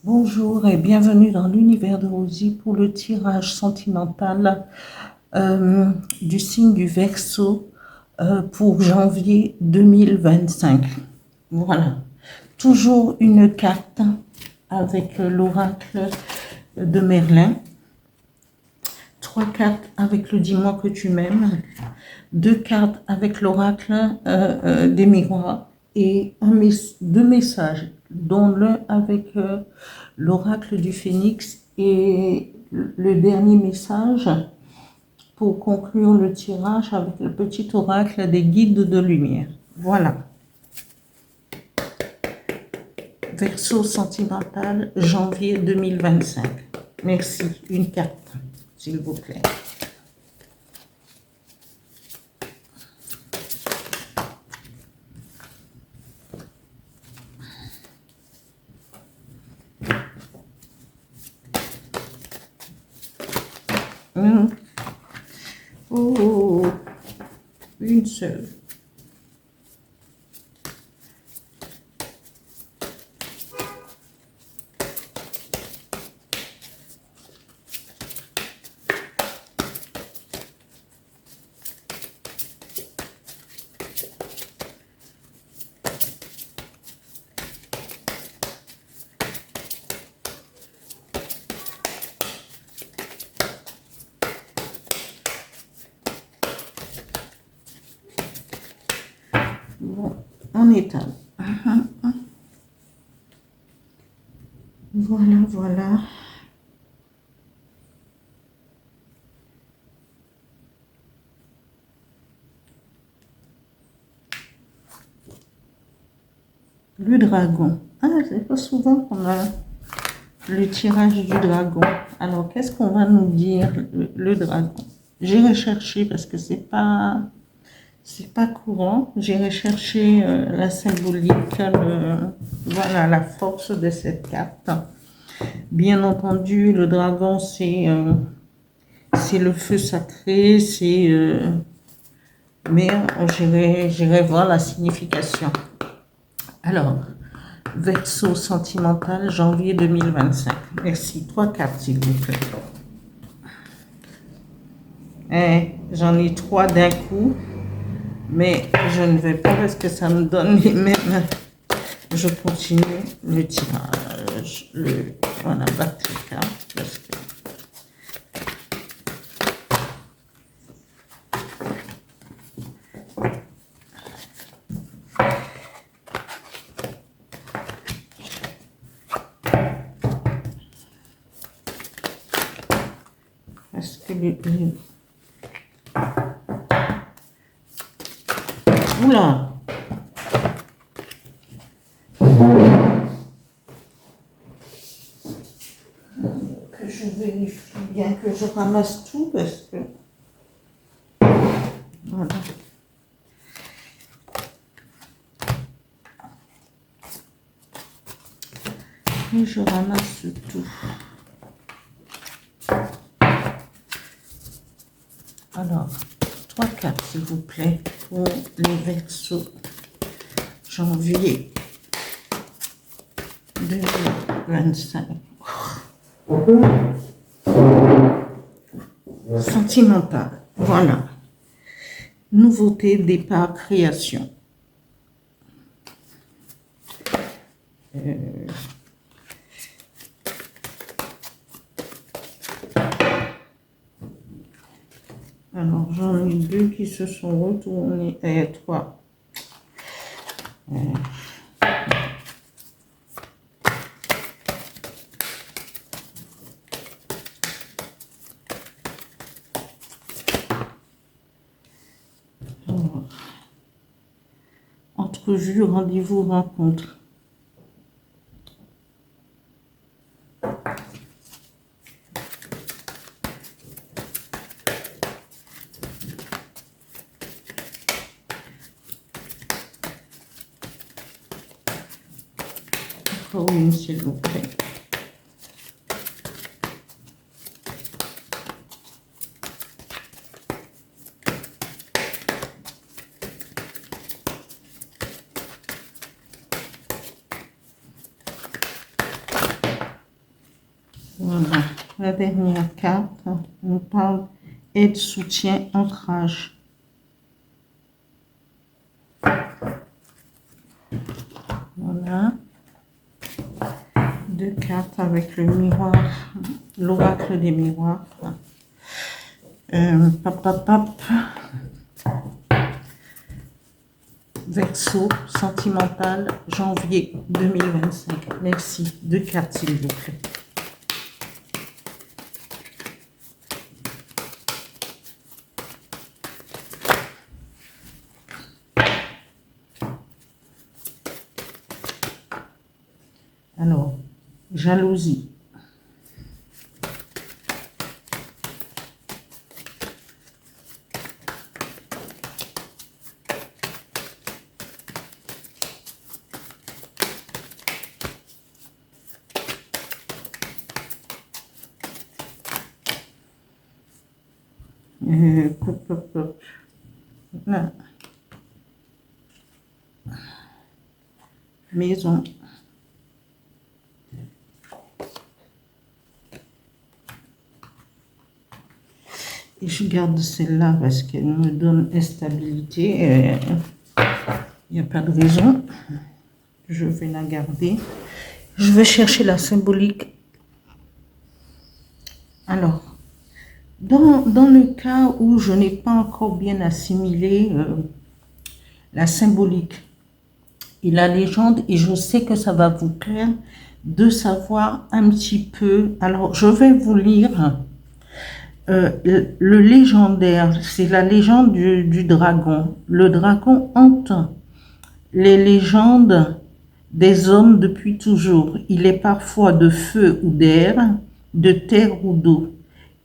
Bonjour et bienvenue dans l'univers de Rosie pour le tirage sentimental du signe du Verseau pour janvier 2025. Voilà, toujours une carte avec l'oracle de Merlin, 3 cartes avec le dis-moi que tu m'aimes, 2 cartes avec l'oracle des miroirs et 2 messages, dont l'un avec l'oracle du phénix et le dernier message pour conclure le tirage avec le petit oracle des guides de lumière. Voilà. Verseau sentimental, janvier 2025. Merci. Une carte, s'il vous plaît. Oh, une seule. Bon, on étale. Voilà, voilà. Le dragon. Ah, c'est pas souvent qu'on a le tirage du dragon. Alors, qu'est-ce qu'on va nous dire, le dragon? J'ai recherché parce que c'est pas courant. J'ai recherché la symbolique, voilà, la force de cette carte. Bien entendu, le dragon, c'est le feu sacré, mais j'irai voir la signification. Alors, Verseau sentimental, janvier 2025. Merci. 3 cartes, s'il vous plaît. J'en ai 3 d'un coup, mais je ne vais pas parce que ça me donne les mêmes. Je continue le tirage. Voilà, battre les cartes parce que oula! Que je vérifie bien que je ramasse tout parce que... Voilà. Et je ramasse tout. Alors, 3 cartes, s'il vous plaît, pour les Verseaux janvier 2025. Sentimental, voilà. Nouveauté, départ, création. Alors, j'en ai 2 qui se sont retournés, 3. Entrevue, rendez-vous, rencontre. Encore une, s'il vous plaît. Voilà. La dernière carte, on parle aide, soutien, ancrage. Voilà. Deux cartes avec le miroir, l'oracle des miroirs. Pap, pap, pap. Verseau, sentimental, janvier 2025. Merci. Deux cartes, s'il vous plaît. Alors, jalousie. Pop, pop, pop. Là. Maison. Et je garde celle-là parce qu'elle me donne instabilité. Il n'y a pas de raison. Je vais la garder. Je vais chercher la symbolique. Alors, dans le cas où je n'ai pas encore bien assimilé la symbolique et la légende, et je sais que ça va vous plaire de savoir un petit peu. Alors, je vais vous lire le légendaire, c'est la légende du dragon. Le dragon hante les légendes des hommes depuis toujours. Il est parfois de feu ou d'air, de terre ou d'eau.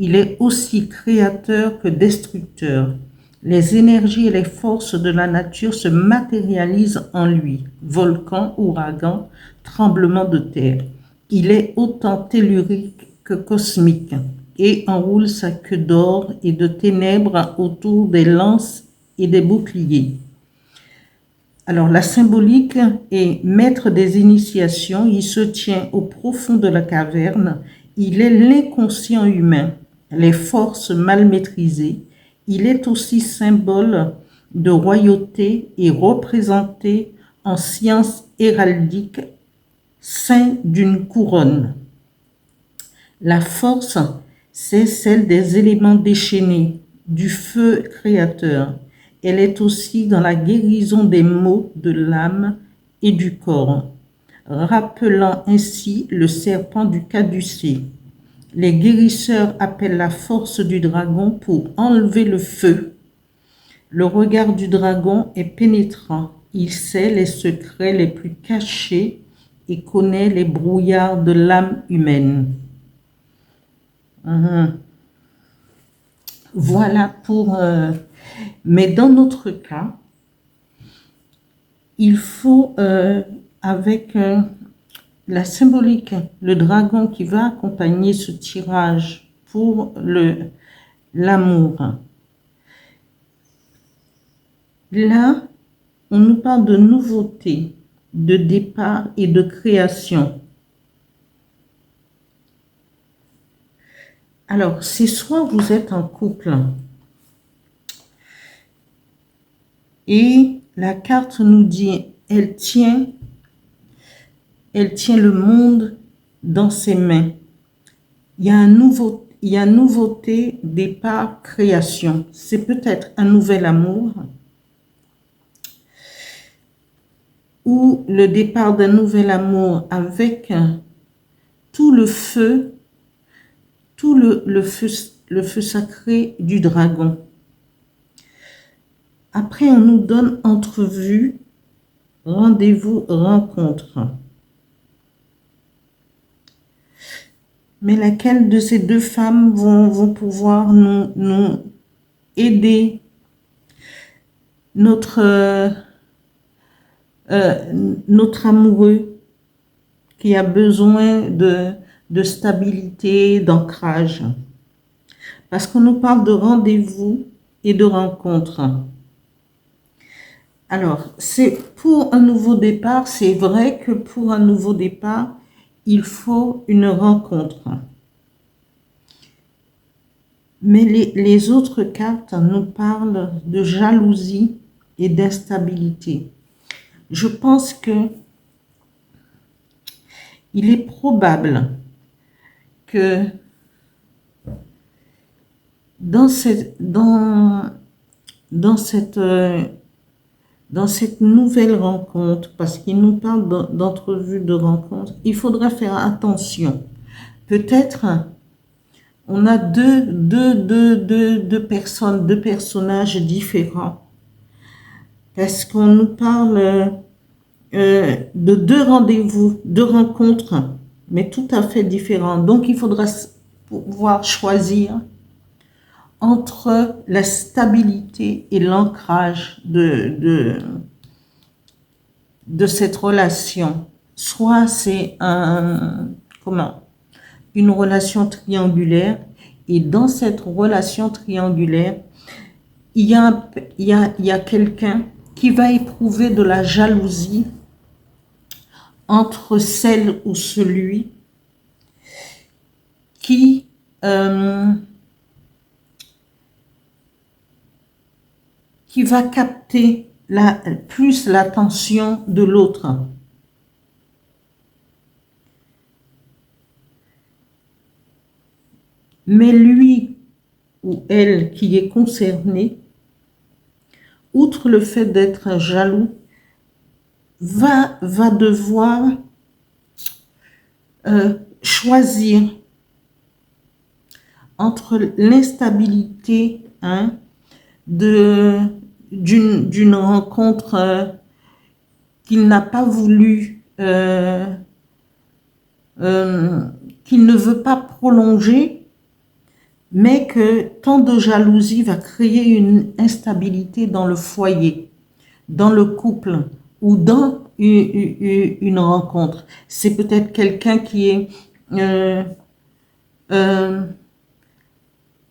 Il est aussi créateur que destructeur. Les énergies et les forces de la nature se matérialisent en lui. Volcan, ouragan, tremblement de terre. Il est autant tellurique que cosmique et enroule sa queue d'or et de ténèbres autour des lances et des boucliers. Alors, la symbolique est maître des initiations. Il se tient au profond de la caverne. Il est l'inconscient humain, les forces mal maîtrisées. Il est aussi symbole de royauté et représenté en science héraldique, saint d'une couronne. La force, c'est celle des éléments déchaînés, du feu créateur. Elle est aussi dans la guérison des maux de l'âme et du corps, rappelant ainsi le serpent du caducée. Les guérisseurs appellent la force du dragon pour enlever le feu. Le regard du dragon est pénétrant. Il sait les secrets les plus cachés et connaît les brouillards de l'âme humaine. Voilà pour... mais dans notre cas, il faut, avec la symbolique, le dragon qui va accompagner ce tirage pour l'amour. Là, on nous parle de nouveauté, de départ et de création. Alors, c'est soit vous êtes en couple et la carte nous dit, elle tient le monde dans ses mains. Il y a nouveauté, départ, création. C'est peut-être un nouvel amour ou le départ d'un nouvel amour avec tout le feu, le feu sacré du dragon. Après, on nous donne entrevue, rendez-vous, rencontre. Mais laquelle de ces deux femmes vont pouvoir nous aider notre amoureux qui a besoin de stabilité, d'ancrage. Parce qu'on nous parle de rendez-vous et de rencontre. Alors, c'est pour un nouveau départ, c'est vrai que pour un nouveau départ, il faut une rencontre. Mais les autres cartes nous parlent de jalousie et d'instabilité. Je pense que il est probable que dans cette nouvelle rencontre, parce qu'il nous parle d'entrevue de rencontre, il faudra faire attention. Peut-être on a deux personnes, deux personnages différents. Parce qu'on nous parle de deux rendez-vous, deux rencontres, mais tout à fait différents. Donc il faudra pouvoir choisir entre la stabilité et l'ancrage de cette relation. Soit c'est une relation triangulaire, et dans cette relation triangulaire, il y a quelqu'un qui va éprouver de la jalousie entre celle ou celui qui va capter plus l'attention de l'autre. Mais lui ou elle qui est concerné, outre le fait d'être jaloux, va devoir choisir entre l'instabilité d'une rencontre qu'il n'a pas voulu, qu'il ne veut pas prolonger, mais que tant de jalousie va créer une instabilité dans le foyer, dans le couple ou dans une rencontre. C'est peut-être quelqu'un qui est...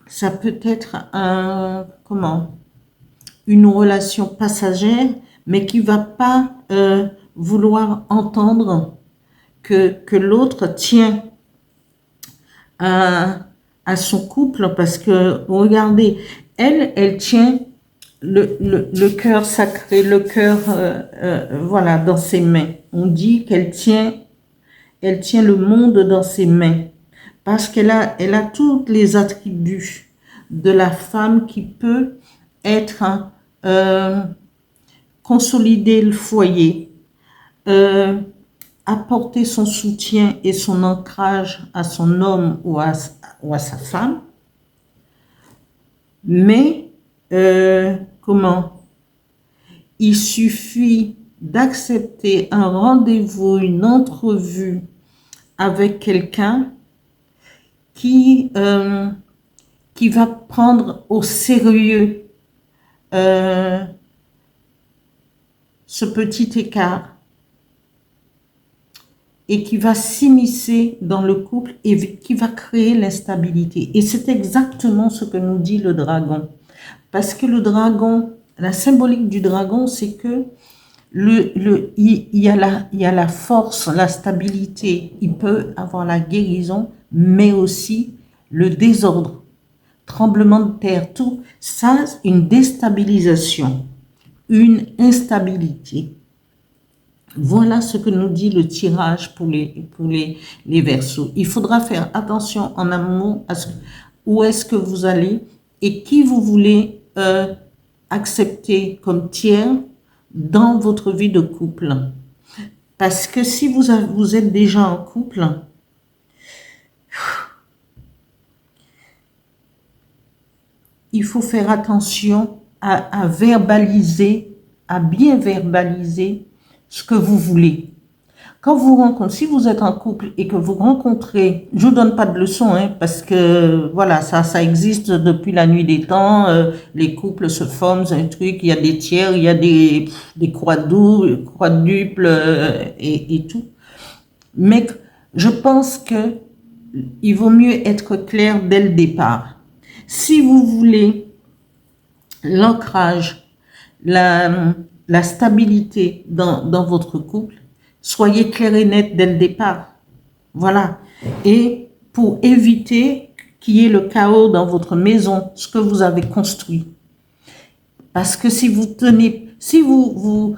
ça peut être une relation passagère, mais qui va pas vouloir entendre que l'autre tient à son couple, parce que regardez, elle tient le cœur sacré, le cœur voilà, dans ses mains. On dit qu'elle tient le monde dans ses mains, parce qu'elle a tous les attributs de la femme qui peut être consolider le foyer, apporter son soutien et son ancrage à son homme ou à sa femme. Mais il suffit d'accepter un rendez-vous, une entrevue avec quelqu'un qui va prendre au sérieux ce petit écart et qui va s'immiscer dans le couple et qui va créer l'instabilité. Et c'est exactement ce que nous dit le dragon. Parce que le dragon, la symbolique du dragon, c'est que il y a la force, la stabilité, il peut avoir la guérison, mais aussi le désordre, tremblement de terre, tout ça, une déstabilisation, une instabilité. Voilà ce que nous dit le tirage pour les Verseaux. Il faudra faire attention en amour à où est-ce que vous allez et qui vous voulez accepter comme tiers dans votre vie de couple. Parce que si vous êtes déjà en couple, il faut faire attention à verbaliser, à bien verbaliser ce que vous voulez. Quand vous rencontrez, si vous êtes en couple et que vous rencontrez, je ne vous donne pas de leçons, parce que voilà, ça existe depuis la nuit des temps, les couples se forment, c'est un truc, il y a des tiers, il y a des quadruples et tout. Mais je pense que il vaut mieux être clair dès le départ. Si vous voulez l'ancrage, la stabilité dans votre couple, soyez clair et net dès le départ. Voilà. Et pour éviter qu'il y ait le chaos dans votre maison, ce que vous avez construit. Parce que si vous tenez, si vous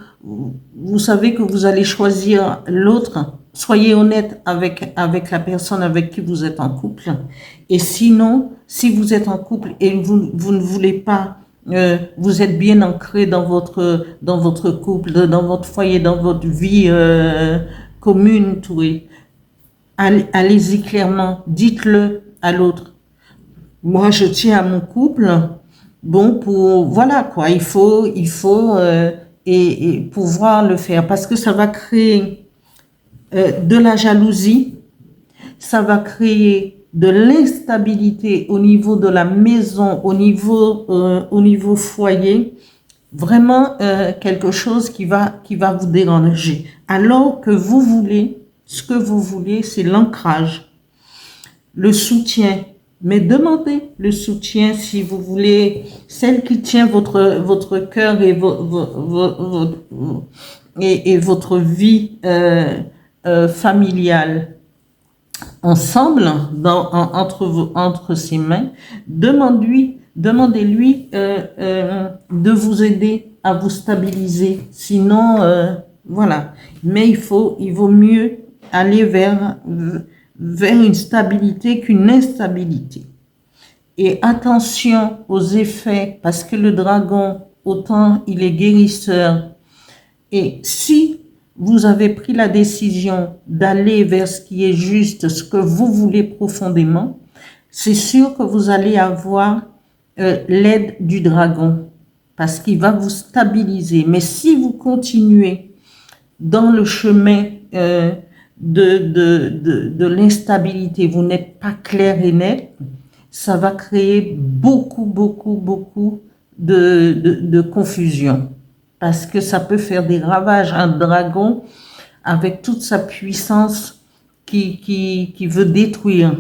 savez que vous allez choisir l'autre, soyez honnête avec la personne avec qui vous êtes en couple. Et sinon, si vous êtes en couple et vous ne voulez pas, vous êtes bien ancré dans votre couple, dans votre foyer, dans votre vie commune, tout est. Allez-y clairement, dites-le à l'autre. Moi, je tiens à mon couple. Bon, voilà quoi, il faut et pouvoir le faire parce que ça va créer de la jalousie, ça va créer de l'instabilité au niveau de la maison, au niveau foyer, vraiment quelque chose qui va vous déranger. Alors que vous voulez, ce que vous voulez, c'est l'ancrage, le soutien. Mais demandez le soutien si vous voulez, celle qui tient votre cœur et votre vie familiale ensemble, entre ses mains. Demandez-lui de vous aider à vous stabiliser. Sinon, voilà. Mais il vaut mieux aller vers une stabilité qu'une instabilité. Et attention aux effets, parce que le dragon, autant il est guérisseur. Et si vous avez pris la décision d'aller vers ce qui est juste, ce que vous voulez profondément, c'est sûr que vous allez avoir l'aide du dragon, parce qu'il va vous stabiliser. Mais si vous continuez dans le chemin de l'instabilité, vous n'êtes pas clair et net, ça va créer beaucoup de confusion. Parce que ça peut faire des ravages. Un dragon, avec toute sa puissance qui veut détruire.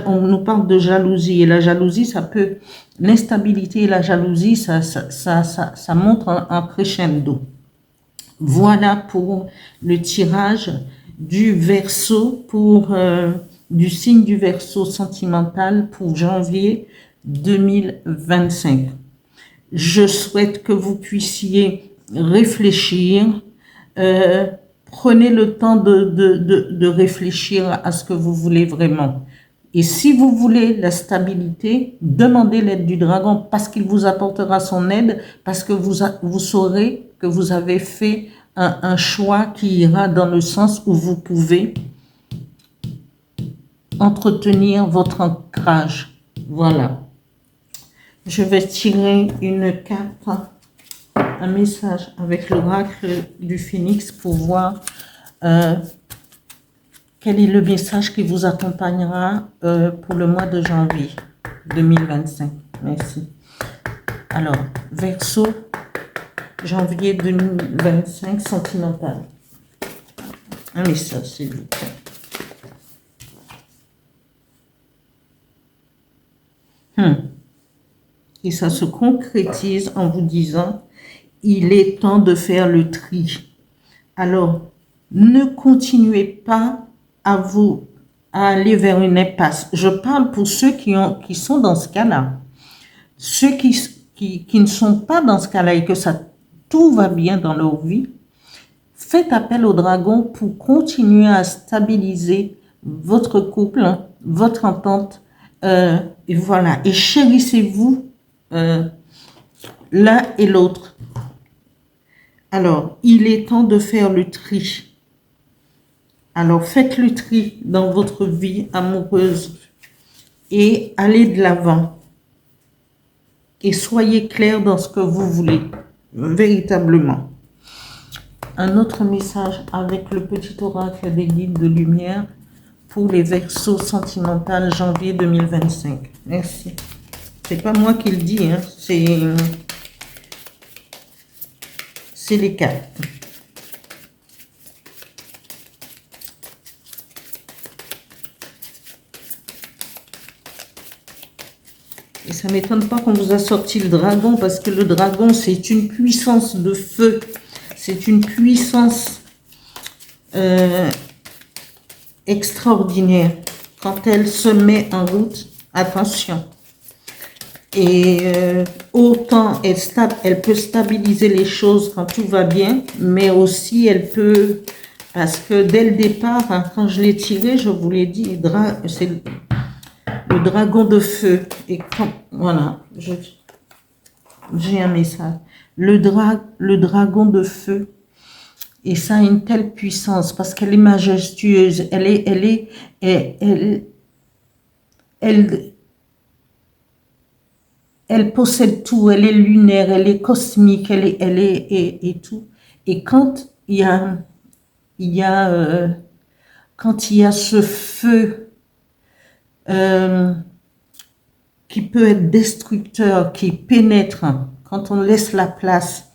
On nous parle de jalousie. Et la jalousie, ça peut... L'instabilité et la jalousie, ça monte en crescendo. Voilà pour le tirage du Verseau, du signe du Verseau sentimental pour janvier 2025. Je souhaite que vous puissiez réfléchir. Prenez le temps de réfléchir à ce que vous voulez vraiment. Et si vous voulez la stabilité, demandez l'aide du dragon parce qu'il vous apportera son aide, parce que vous saurez que vous avez fait un choix qui ira dans le sens où vous pouvez entretenir votre ancrage. Voilà. Je vais tirer une carte, un message avec l'oracle du Phénix pour voir quel est le message qui vous accompagnera pour le mois de janvier 2025. Merci. Alors, Verseau, janvier 2025, sentimental. Un message, s'il vous plaît. Et ça se concrétise en vous disant, il est temps de faire le tri. Alors, ne continuez pas à aller vers une impasse. Je parle pour ceux qui sont dans ce cas-là. Ceux qui ne sont pas dans ce cas-là et que tout va bien dans leur vie, faites appel au dragon pour continuer à stabiliser votre couple, votre entente, et voilà. Et chérissez-vous l'un et l'autre. Alors, il est temps de faire le tri. Alors, faites le tri dans votre vie amoureuse et allez de l'avant. Et soyez clair dans ce que vous voulez, véritablement. Un autre message avec le petit oracle des guides de lumière pour les Verseaux sentimentaux janvier 2025. Merci. C'est pas moi qui le dis, hein, c'est les cartes. Et ça ne m'étonne pas qu'on vous a sorti le dragon, parce que le dragon, c'est une puissance de feu. C'est une puissance extraordinaire. Quand elle se met en route, Attention. Et autant elle peut stabiliser les choses quand tout va bien, mais aussi elle peut, parce que dès le départ, hein, quand je l'ai tiré, je vous l'ai dit, c'est le dragon de feu. Et voilà, j'ai un message. Le dragon de feu, et ça a une telle puissance parce qu'elle est majestueuse, elle possède tout, elle est lunaire, elle est cosmique, elle est et tout. Et quand il y a quand il y a ce feu qui peut être destructeur, qui pénètre, quand on laisse la place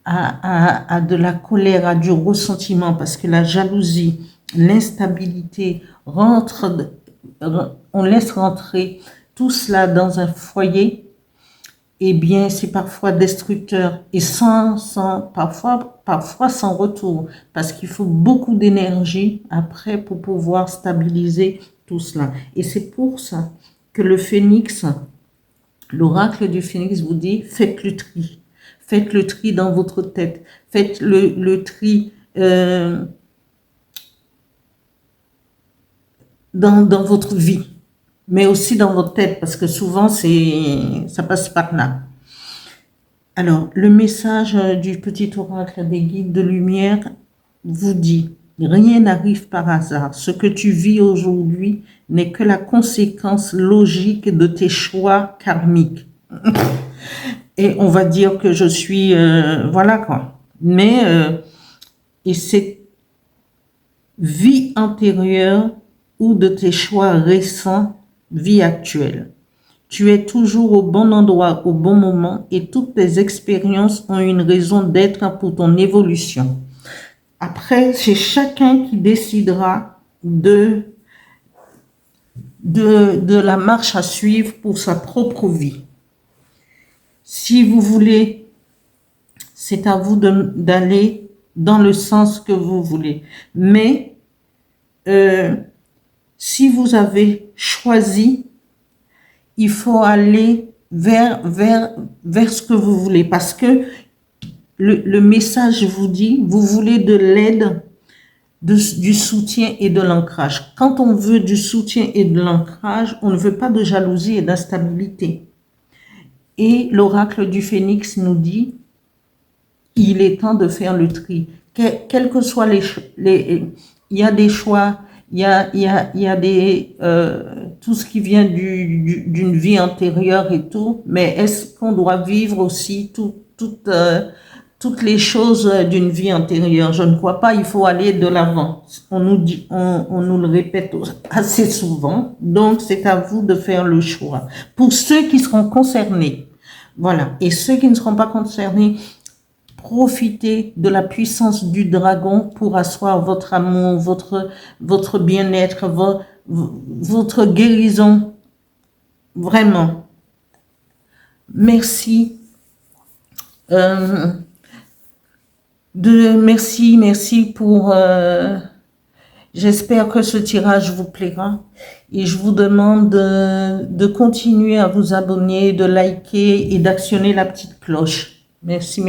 à de la colère, à du ressentiment, parce que la jalousie, l'instabilité on laisse rentrer tout cela dans un foyer, eh bien, c'est parfois destructeur et parfois sans retour, parce qu'il faut beaucoup d'énergie après pour pouvoir stabiliser tout cela. Et c'est pour ça que le phénix, l'oracle du phénix vous dit, faites le tri. Faites le tri dans votre tête. Faites le tri dans votre vie, mais aussi dans votre tête, parce que souvent, ça passe par là. Alors, le message du petit oracle des guides de lumière vous dit, rien n'arrive par hasard. Ce que tu vis aujourd'hui n'est que la conséquence logique de tes choix karmiques. Et on va dire que je suis... voilà quoi. Mais, et c'est vie antérieure ou de tes choix récents, vie actuelle. Tu es toujours au bon endroit, au bon moment, et toutes tes expériences ont une raison d'être pour ton évolution. Après, c'est chacun qui décidera de la marche à suivre pour sa propre vie. Si vous voulez, c'est à vous d'aller dans le sens que vous voulez. Mais si vous avez choisi, il faut aller vers ce que vous voulez. Parce que le message vous dit, vous voulez de l'aide, du soutien et de l'ancrage. Quand on veut du soutien et de l'ancrage, on ne veut pas de jalousie et d'instabilité. Et l'oracle du phénix nous dit, il est temps de faire le tri. Quels que soient il y a des choix, il y a des tout ce qui vient d'une vie antérieure et tout, mais est-ce qu'on doit vivre aussi toutes les choses d'une vie antérieure? Je ne crois pas, il faut aller de l'avant. On nous le répète assez souvent, donc c'est à vous de faire le choix. Pour ceux qui seront concernés, voilà, et ceux qui ne seront pas concernés, profitez de la puissance du dragon pour asseoir votre amour, votre bien-être, votre guérison. Vraiment. Merci. Merci pour... j'espère que ce tirage vous plaira. Et je vous demande de continuer à vous abonner, de liker et d'actionner la petite cloche. Merci.